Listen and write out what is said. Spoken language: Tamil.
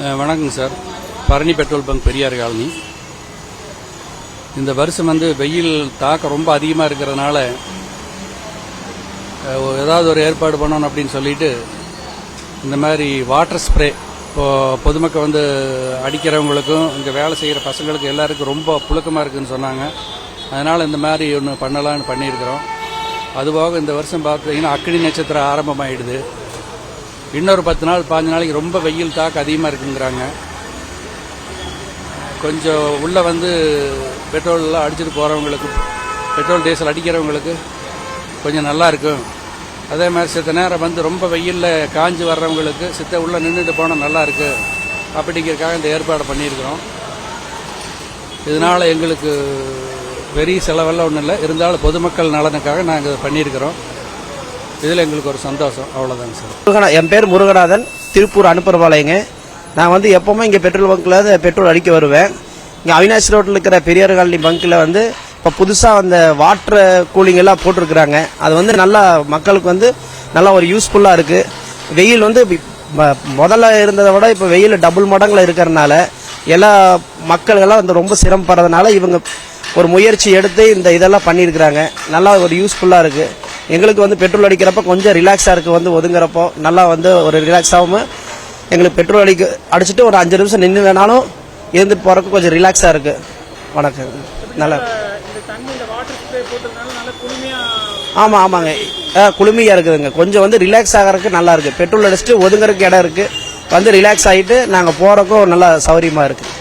வணக்கம் sir. Bharani petrol bunk Periyar colony. இந்த வருஷம் வெயில் தாக்கம் ரொம்ப அதிகமாக இருக்கிறதுனால ஏதாவது ஒரு ஏற்பாடு பண்ணணும் அப்படின்னு சொல்லிட்டு இந்த மாதிரி வாட்டர் ஸ்ப்ரே இப்போ பொதுமக்கள் அடிக்கிறவங்களுக்கும் இங்கே வேலை செய்கிற பசங்களுக்கு எல்லாருக்கும் ரொம்ப புழுக்கமாக இருக்குதுன்னு சொன்னாங்க. அதனால் இந்த மாதிரி ஒன்று பண்ணலான்னு பண்ணியிருக்கிறோம். அதுபோக இந்த வருஷம் பார்த்தீங்கன்னா அக்னி நட்சத்திரம் ஆரம்பமாகிடுது. இன்னொரு 10 நாள் 15 நாளைக்கு ரொம்ப வெயில் தாக்கம் அதிகமாக இருக்குங்கிறாங்க. கொஞ்சம் உள்ளே பெட்ரோல்லாம் அடிச்சுட்டு போகிறவங்களுக்கு, பெட்ரோல் டீசல் அடிக்கிறவங்களுக்கு கொஞ்சம் நல்லா இருக்கும். அதே மாதிரி சித்த நேரம் ரொம்ப வெயிலில் காஞ்சி வர்றவங்களுக்கு சித்த உள்ளே நின்றுட்டு போனால் நல்லா இருக்கு அப்படிங்கிறதுக்காக இந்த ஏற்பாடு பண்ணியிருக்கிறோம். இதனால் எங்களுக்கு பெரிய செலவெல்லாம் ஒன்றும் இல்லை, இருந்தாலும் பொதுமக்கள் நலனுக்காக நாங்கள் பண்ணியிருக்கிறோம். இதில் எங்களுக்கு ஒரு சந்தோஷம், அவ்வளோதாங்க சார். என் பேர் முருகநாதன், திருப்பூர் அனுப்புறபாளையங்க. நான் எப்பவுமே இங்கே பெட்ரோல் பங்க்கில் பெட்ரோல் அடிக்க வருவேன். இங்கே அவினாஷ் ரோட்டில் இருக்கிற பெரியார் காலனி பங்க்கில் இப்போ புதுசாக வாட்டர் கூலிங் எல்லாம் போட்டிருக்கிறாங்க. அது நல்லா மக்களுக்கு நல்லா ஒரு யூஸ்ஃபுல்லாக இருக்குது. வெயில் முதல்ல இருந்ததை விட இப்போ வெயில் டபுள் மடங்கில் இருக்கிறதுனால எல்லா மக்கள்கள்லாம் ரொம்ப சிரமப்படுறதுனால இவங்க ஒரு முயற்சி எடுத்து இதெல்லாம் பண்ணியிருக்கிறாங்க. நல்லா ஒரு யூஸ்ஃபுல்லாக இருக்குது. எங்களுக்கு பெட்ரோல் அடிக்கிறப்ப கொஞ்சம் ரிலாக்ஸாக இருக்குது. ஒதுங்குறப்போ நல்லா ஒரு ரிலாக்ஸாகவும் எங்களுக்கு பெட்ரோல் அடிச்சுட்டு ஒரு 5 நிமிஷம் நின்று வேணாலும் இருந்துட்டு போகிறதுக்கு கொஞ்சம் ரிலாக்ஸாக இருக்குது. வணக்கம். நல்லா ஆமாங்க, குளுமையாக இருக்குதுங்க. கொஞ்சம் ரிலாக்ஸ் ஆகிறதுக்கு நல்லா இருக்குது. பெட்ரோல் அடிச்சுட்டு ஒதுங்குறதுக்கு இடம் இருக்குது. ரிலாக்ஸ் ஆகிட்டு நாங்கள் போகிறதுக்கும் நல்லா சௌகரியமாக இருக்குது.